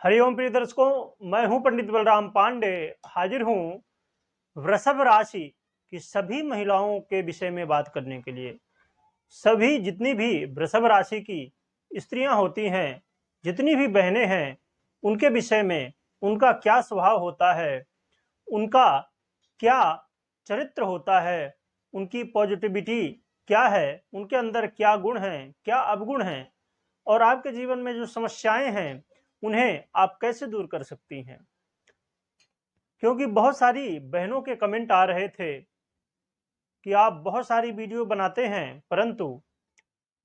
हरिओम प्रिय दर्शकों, मैं हूं पंडित बलराम पांडे। हाजिर हूं वृषभ राशि की सभी महिलाओं के विषय में बात करने के लिए। सभी जितनी भी वृषभ राशि की स्त्रियां होती हैं, जितनी भी बहनें हैं, उनके विषय में, उनका क्या स्वभाव होता है, उनका क्या चरित्र होता है, उनकी पॉजिटिविटी क्या है, उनके अंदर क्या गुण हैं, क्या अवगुण हैं, और आपके जीवन में जो समस्याएं हैं उन्हें आप कैसे दूर कर सकती हैं। क्योंकि बहुत सारी बहनों के कमेंट आ रहे थे कि आप बहुत सारी वीडियो बनाते हैं परंतु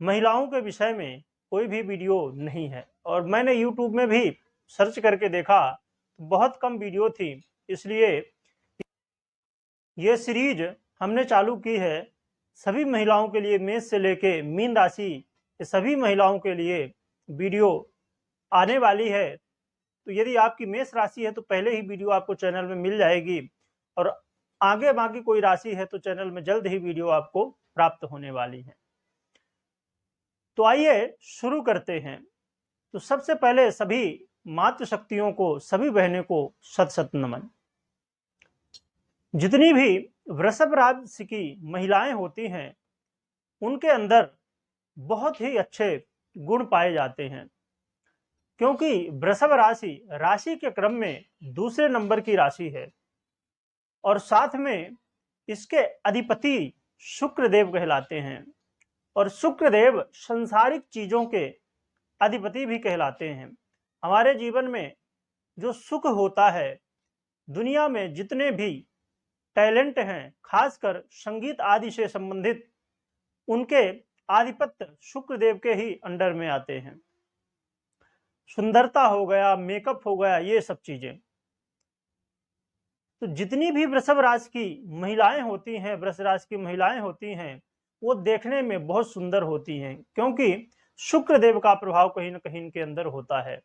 महिलाओं के विषय में कोई भी वीडियो नहीं है। और मैंने यूट्यूब में भी सर्च करके देखा तो बहुत कम वीडियो थी, इसलिए ये सीरीज हमने चालू की है सभी महिलाओं के लिए। मेष से लेके मीन राशि के सभी महिलाओं के लिए वीडियो आने वाली है। तो यदि आपकी मेष राशि है तो पहले ही वीडियो आपको चैनल में मिल जाएगी, और आगे बाकी कोई राशि है तो चैनल में जल्द ही वीडियो आपको प्राप्त होने वाली है। तो आइए शुरू करते हैं। तो सबसे पहले सभी मातृशक्तियों को, सभी बहनों को शत शत नमन। जितनी भी वृषभ राशि की महिलाएं होती हैं उनके अंदर बहुत ही अच्छे गुण पाए जाते हैं, क्योंकि वृषभ राशि राशि के क्रम में दूसरे नंबर की राशि है और साथ में इसके अधिपति शुक्रदेव कहलाते हैं। और शुक्रदेव संसारिक चीजों के अधिपति भी कहलाते हैं। हमारे जीवन में जो सुख होता है, दुनिया में जितने भी टैलेंट हैं, खासकर संगीत आदि से संबंधित, उनके आधिपत्य शुक्रदेव के ही अंडर में आते हैं। सुंदरता हो गया, मेकअप हो गया, ये सब चीजें। तो जितनी भी वृषभ राशि की महिलाएं होती हैं, वृषभ राशि की महिलाएं होती हैं, वो देखने में बहुत सुंदर होती हैं, क्योंकि शुक्रदेव का प्रभाव कहीं ना कहीं इनके अंदर होता है।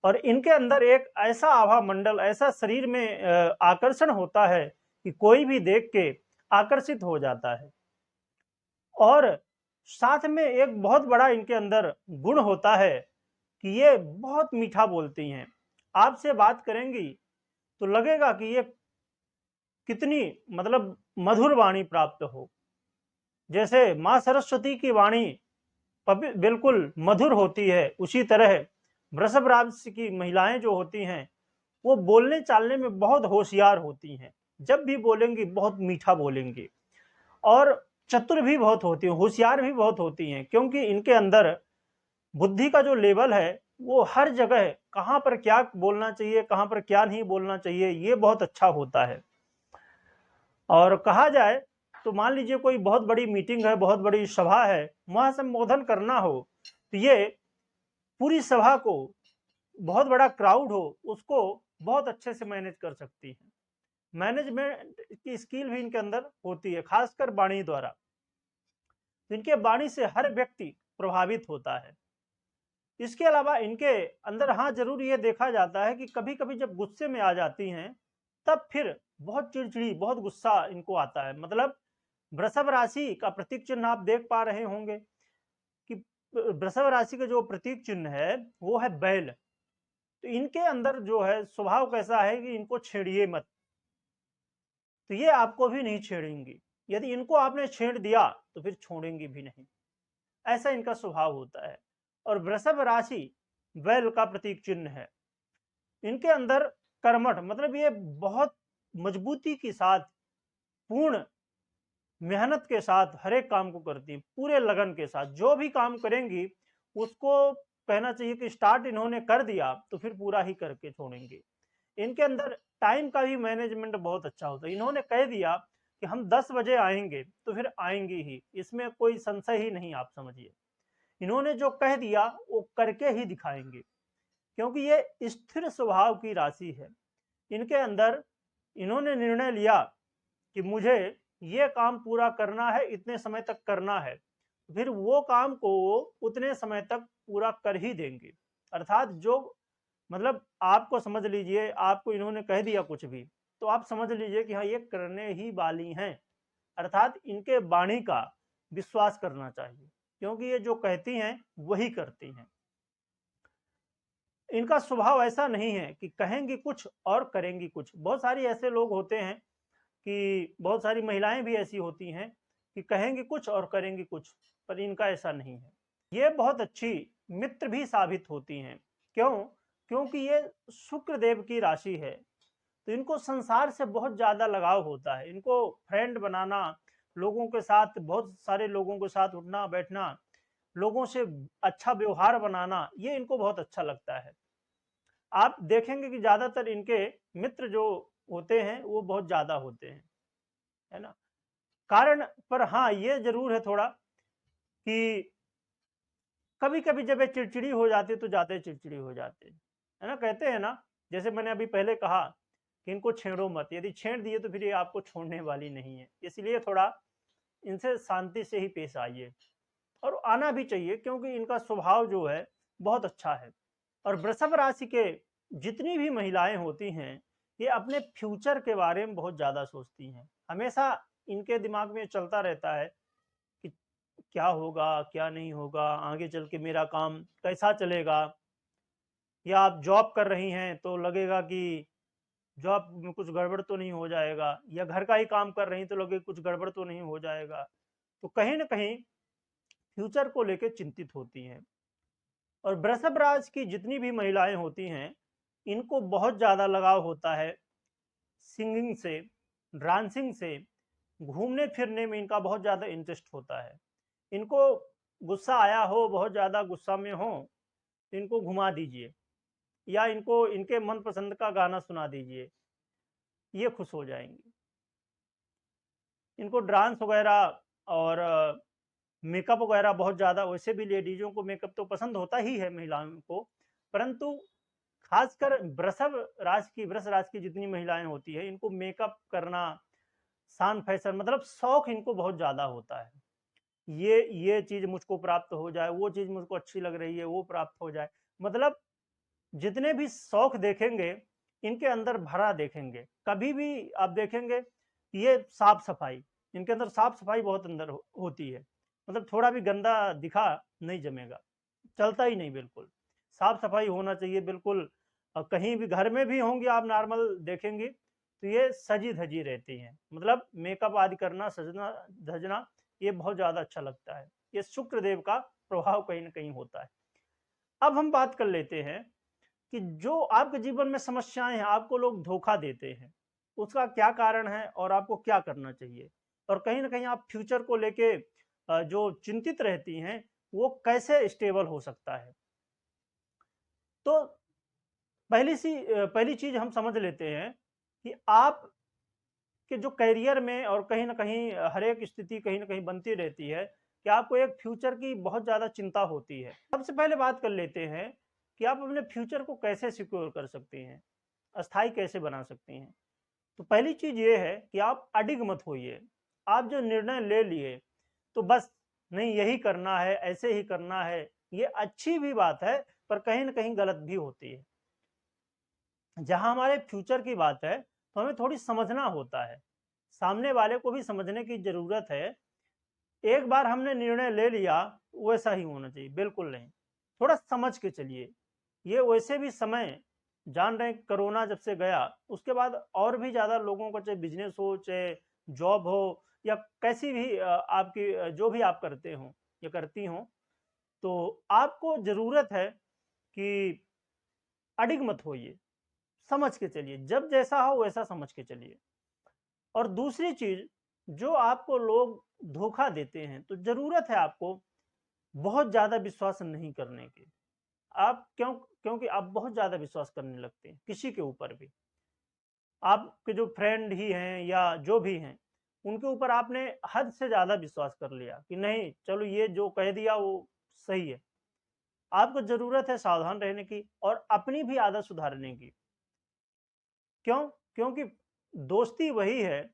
और इनके अंदर एक ऐसा आभा मंडल, ऐसा शरीर में आकर्षण होता है कि कोई भी देख के आकर्षित हो जाता है। और साथ में एक बहुत बड़ा इनके अंदर गुण होता है कि ये बहुत मीठा बोलती हैं। आपसे बात करेंगी तो लगेगा कि ये कितनी मतलब मधुर वाणी प्राप्त हो। जैसे माँ सरस्वती की वाणी बिल्कुल मधुर होती है, उसी तरह वृषभ राशि की महिलाएं जो होती हैं वो बोलने चालने में बहुत होशियार होती हैं। जब भी बोलेंगी बहुत मीठा बोलेंगी, और चतुर भी बहुत होती हैं, होशियार भी बहुत होती हैं, क्योंकि इनके अंदर बुद्धि का जो लेवल है वो हर जगह कहाँ पर क्या बोलना चाहिए, कहाँ पर क्या नहीं बोलना चाहिए, ये बहुत अच्छा होता है। और कहा जाए तो मान लीजिए कोई बहुत बड़ी मीटिंग है, बहुत बड़ी सभा है, वहां संबोधन करना हो तो ये पूरी सभा को, बहुत बड़ा क्राउड हो उसको बहुत अच्छे से मैनेज कर सकती है। मैनेजमेंट की स्किल भी इनके अंदर होती है, खासकर वाणी द्वारा। तो इनके वाणी से हर व्यक्ति प्रभावित होता है। इसके अलावा इनके अंदर हाँ जरूर ये देखा जाता है कि कभी कभी जब गुस्से में आ जाती हैं तब फिर बहुत चिड़चिड़ी, बहुत गुस्सा इनको आता है। मतलब वृषभ राशि का प्रतीक चिन्ह आप देख पा रहे होंगे कि वृषभ राशि का जो प्रतीक चिन्ह है वो है बैल। तो इनके अंदर जो है स्वभाव कैसा है कि इनको छेड़िए मत, तो ये आपको भी नहीं छेड़ेंगी। यदि इनको आपने छेड़ दिया तो फिर छोड़ेंगी भी नहीं, ऐसा इनका स्वभाव होता है। और वृषभ राशि बैल का प्रतीक चिन्ह है। इनके अंदर कर्मठ, मतलब ये बहुत मजबूती के साथ, पूर्ण मेहनत के साथ हर एक काम को करती है, पूरे लगन के साथ। जो भी काम करेंगी उसको कहना चाहिए कि स्टार्ट इन्होंने कर दिया तो फिर पूरा ही करके छोड़ेंगे। इनके अंदर टाइम का भी मैनेजमेंट बहुत अच्छा होता है। इन्होंने कह दिया कि हम 10 बजे आएंगे तो फिर आएंगे ही, इसमें कोई संशय ही नहीं, आप समझिए। इन्होंने जो कह दिया वो करके ही दिखाएंगे, क्योंकि ये स्थिर स्वभाव की राशि है। इनके अंदर इन्होंने निर्णय लिया कि मुझे ये काम पूरा करना है, इतने समय तक करना है, फिर वो काम को उतने समय तक पूरा कर ही देंगे। अर्थात जो, मतलब आपको समझ लीजिए, आपको इन्होंने कह दिया कुछ भी तो आप समझ लीजिए कि हाँ ये करने ही वाली हैं। अर्थात इनके वाणी का विश्वास करना चाहिए, क्योंकि ये जो कहती हैं वही करती हैं। इनका स्वभाव ऐसा नहीं है कि कहेंगी कुछ और करेंगी कुछ। बहुत सारी ऐसे लोग होते हैं कि बहुत सारी महिलाएं भी ऐसी होती हैं कि कहेंगी कुछ और करेंगी कुछ, पर इनका ऐसा नहीं है। ये बहुत अच्छी मित्र भी साबित होती हैं। क्यों? क्योंकि ये शुक्र देव की राशि है, तो इनको संसार से बहुत ज्यादा लगाव होता है। इनको फ्रेंड बनाना, लोगों के साथ, बहुत सारे लोगों के साथ उठना बैठना, लोगों से अच्छा व्यवहार बनाना, ये इनको बहुत अच्छा लगता है। आप देखेंगे कि ज्यादातर इनके मित्र जो होते हैं वो बहुत ज्यादा होते हैं, है ना। कारण पर हाँ, ये जरूर है थोड़ा कि कभी कभी जब ये चिड़चिड़ी हो जाती है तो ज्यादा चिड़चिड़ी हो जाते हैं, है ना। कहते हैं ना, जैसे मैंने अभी पहले कहा कि इनको छेड़ो मत, यदि छेड़ दिए तो फिर ये आपको छोड़ने वाली नहीं है। इसलिए थोड़ा इनसे शांति से ही पेश आइए, और आना भी चाहिए, क्योंकि इनका स्वभाव जो है बहुत अच्छा है। और वृषभ राशि के जितनी भी महिलाएं होती हैं, ये अपने फ्यूचर के बारे में बहुत ज्यादा सोचती हैं। हमेशा इनके दिमाग में चलता रहता है कि क्या होगा, क्या नहीं होगा, आगे चल के मेरा काम कैसा चलेगा। या आप जॉब कर रही हैं तो लगेगा कि जॉब में कुछ गड़बड़ तो नहीं हो जाएगा, या घर का ही काम कर रही तो लगे कुछ गड़बड़ तो नहीं हो जाएगा। तो कहीं ना कहीं फ्यूचर को लेकर चिंतित होती हैं। और वृषभ राशि की जितनी भी महिलाएं होती हैं, इनको बहुत ज्यादा लगाव होता है सिंगिंग से, डांसिंग से, घूमने फिरने में इनका बहुत ज्यादा इंटरेस्ट होता है। इनको गुस्सा आया हो, बहुत ज्यादा गुस्सा में हो, तो इनको घुमा दीजिए, या इनको इनके मनपसंद का गाना सुना दीजिए, ये खुश हो जाएंगी। इनको डांस वगैरह और मेकअप वगैरह बहुत ज़्यादा, वैसे भी लेडीजों को मेकअप तो पसंद होता ही है महिलाओं को, परंतु खासकर वृष राशि की जितनी महिलाएं होती है, इनको मेकअप करना, शान फैशन, मतलब शौक इनको बहुत ज़्यादा होता है। ये चीज़ मुझको प्राप्त हो जाए, वो चीज़ मुझको अच्छी लग रही है वो प्राप्त हो जाए, मतलब जितने भी शौक देखेंगे इनके अंदर भरा देखेंगे। कभी भी आप देखेंगे ये साफ सफाई, इनके अंदर साफ सफाई बहुत अंदर होती है। मतलब थोड़ा भी गंदा दिखा नहीं जमेगा, चलता ही नहीं, बिल्कुल साफ सफाई होना चाहिए बिल्कुल। कहीं भी घर में भी होंगे आप नॉर्मल देखेंगे तो ये सजी धजी रहती हैं, मतलब मेकअप आदि करना, सजना धजना, ये बहुत ज्यादा अच्छा लगता है। ये शुक्र देव का प्रभाव कहीं ना कहीं होता है। अब हम बात कर लेते हैं कि जो आपके जीवन में समस्याएं हैं, आपको लोग धोखा देते हैं, उसका क्या कारण है और आपको क्या करना चाहिए, और कहीं ना कहीं आप फ्यूचर को लेके जो चिंतित रहती हैं, वो कैसे स्टेबल हो सकता है। तो पहली चीज हम समझ लेते हैं कि आप के जो करियर में, और कहीं ना कहीं हर एक स्थिति कहीं ना कहीं बनती रहती है कि आपको एक फ्यूचर की बहुत ज्यादा चिंता होती है। सबसे पहले बात कर लेते हैं कि आप अपने फ्यूचर को कैसे सिक्योर कर सकते हैं, अस्थाई कैसे बना सकते हैं। तो पहली चीज ये है कि आप अडिग मत होइए। आप जो निर्णय ले लिए तो बस नहीं, यही करना है, ऐसे ही करना है, ये अच्छी भी बात है, पर कहीं ना कहीं गलत भी होती है। जहां हमारे फ्यूचर की बात है तो हमें थोड़ी समझना होता है, सामने वाले को भी समझने की जरूरत है। एक बार हमने निर्णय ले लिया वैसा ही होना चाहिए, बिल्कुल नहीं, थोड़ा समझ के चलिए। ये वैसे भी समय, जान रहे हैं कोरोना जब से गया उसके बाद और भी ज्यादा लोगों का, चाहे बिजनेस हो, चाहे जॉब हो, या कैसी भी आपकी जो भी आप करते हो या करती हो, तो आपको जरूरत है कि अडिग मत होइए, समझ के चलिए, जब जैसा हो वैसा समझ के चलिए। और दूसरी चीज, जो आपको लोग धोखा देते हैं, तो जरूरत है आपको बहुत ज्यादा विश्वास नहीं करने की। आप क्योंकि आप बहुत ज्यादा विश्वास करने लगते हैं किसी के ऊपर भी। आपके जो फ्रेंड ही हैं या जो भी हैं, उनके ऊपर आपने हद से ज्यादा विश्वास कर लिया कि नहीं चलो ये जो कह दिया वो सही है। आपको जरूरत है सावधान रहने की और अपनी भी आदत सुधारने की। क्यों? क्योंकि दोस्ती वही है,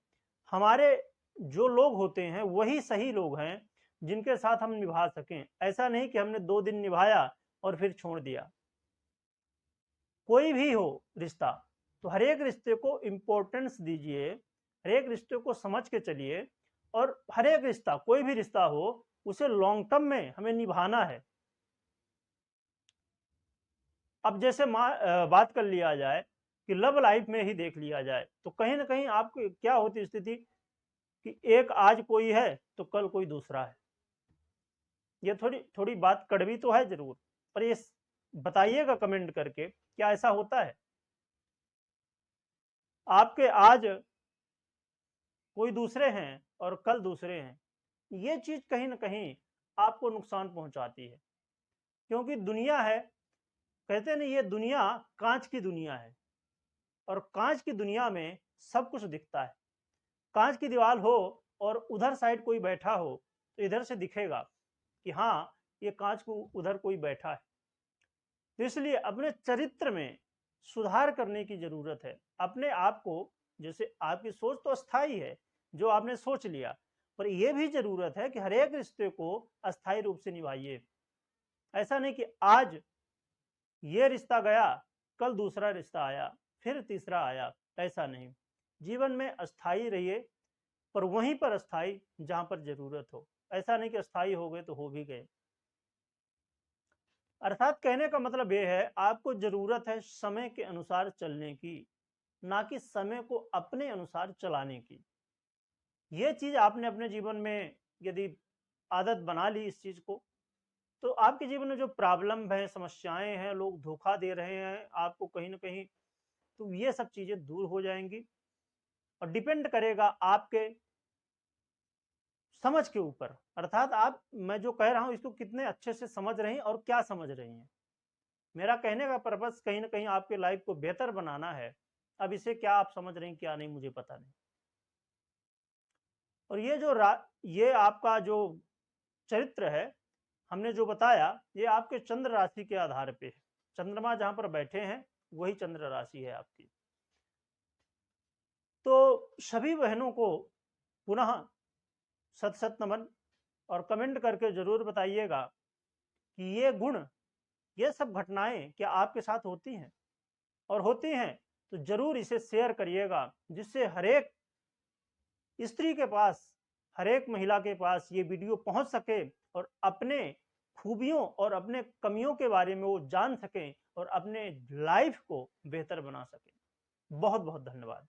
हमारे जो लोग होते हैं वही सही लोग हैं जिनके साथ हम निभा सकें। ऐसा नहीं कि हमने 2 दिन निभाया और फिर छोड़ दिया। कोई भी हो रिश्ता, तो हर एक रिश्ते को इम्पोर्टेंस दीजिए, हर एक रिश्ते को समझ के चलिए। और हर एक रिश्ता, कोई भी रिश्ता हो, उसे लॉन्ग टर्म में हमें निभाना है। अब जैसे बात कर लिया जाए कि लव लाइफ में ही देख लिया जाए, तो कहीं ना कहीं आपको क्या होती स्थिति कि एक आज कोई है तो कल कोई दूसरा है। ये थोड़ी थोड़ी बात कड़वी तो है जरूर, पर ये बताइएगा कमेंट करके, क्या ऐसा होता है? आपके आज कोई दूसरे हैं और कल दूसरे हैं। ये चीज कहीं ना कहीं आपको नुकसान पहुंचाती है, क्योंकि दुनिया है, कहते नहीं, ये दुनिया कांच की दुनिया है, और कांच की दुनिया में सब कुछ दिखता है। कांच की दीवार हो और उधर साइड कोई बैठा हो तो इधर से दिखेगा कि हाँ, ये कांच को उधर कोई बैठा है। तो इसलिए अपने चरित्र में सुधार करने की जरूरत है। अपने आप को, जैसे आपकी सोच तो अस्थाई है जो आपने सोच लिया, पर यह भी जरूरत है कि हर एक रिश्ते को अस्थाई रूप से निभाइए। ऐसा नहीं कि आज ये रिश्ता गया, कल दूसरा रिश्ता आया, फिर तीसरा आया। ऐसा नहीं, जीवन में अस्थाई रहिए, पर वहीं पर अस्थाई जहां पर जरूरत हो। ऐसा नहीं कि अस्थाई हो गए तो हो भी गए। अर्थात कहने का मतलब यह है, आपको जरूरत है समय के अनुसार चलने की, ना कि समय को अपने अनुसार चलाने की। यह चीज आपने अपने जीवन में यदि आदत बना ली इस चीज को, तो आपके जीवन में जो प्रॉब्लम है, समस्याएं हैं, लोग धोखा दे रहे हैं आपको कहीं ना कहीं, तो ये सब चीजें दूर हो जाएंगी। और डिपेंड करेगा आपके समझ के ऊपर, अर्थात आप, मैं जो कह रहा हूं इसको कितने अच्छे से समझ रहे हैं और क्या समझ रही हैं। मेरा कहने का पर्पस कहीं ना कहीं आपके लाइफ को बेहतर बनाना है। अब इसे क्या आप समझ रहे हैं क्या नहीं, मुझे पता नहीं। और ये जो ये आपका जो चरित्र है, हमने जो बताया, ये आपके चंद्र राशि के आधार पे है। चंद्रमा जहां पर बैठे हैं वही चंद्र राशि है आपकी। तो सभी बहनों को पुनः सत सत नमन, और कमेंट करके जरूर बताइएगा कि ये गुण, ये सब घटनाएं क्या आपके साथ होती हैं, और होती हैं तो जरूर इसे शेयर करिएगा, जिससे हर एक स्त्री के पास, हर एक महिला के पास ये वीडियो पहुंच सके, और अपने खूबियों और अपने कमियों के बारे में वो जान सकें और अपने लाइफ को बेहतर बना सकें। बहुत बहुत धन्यवाद।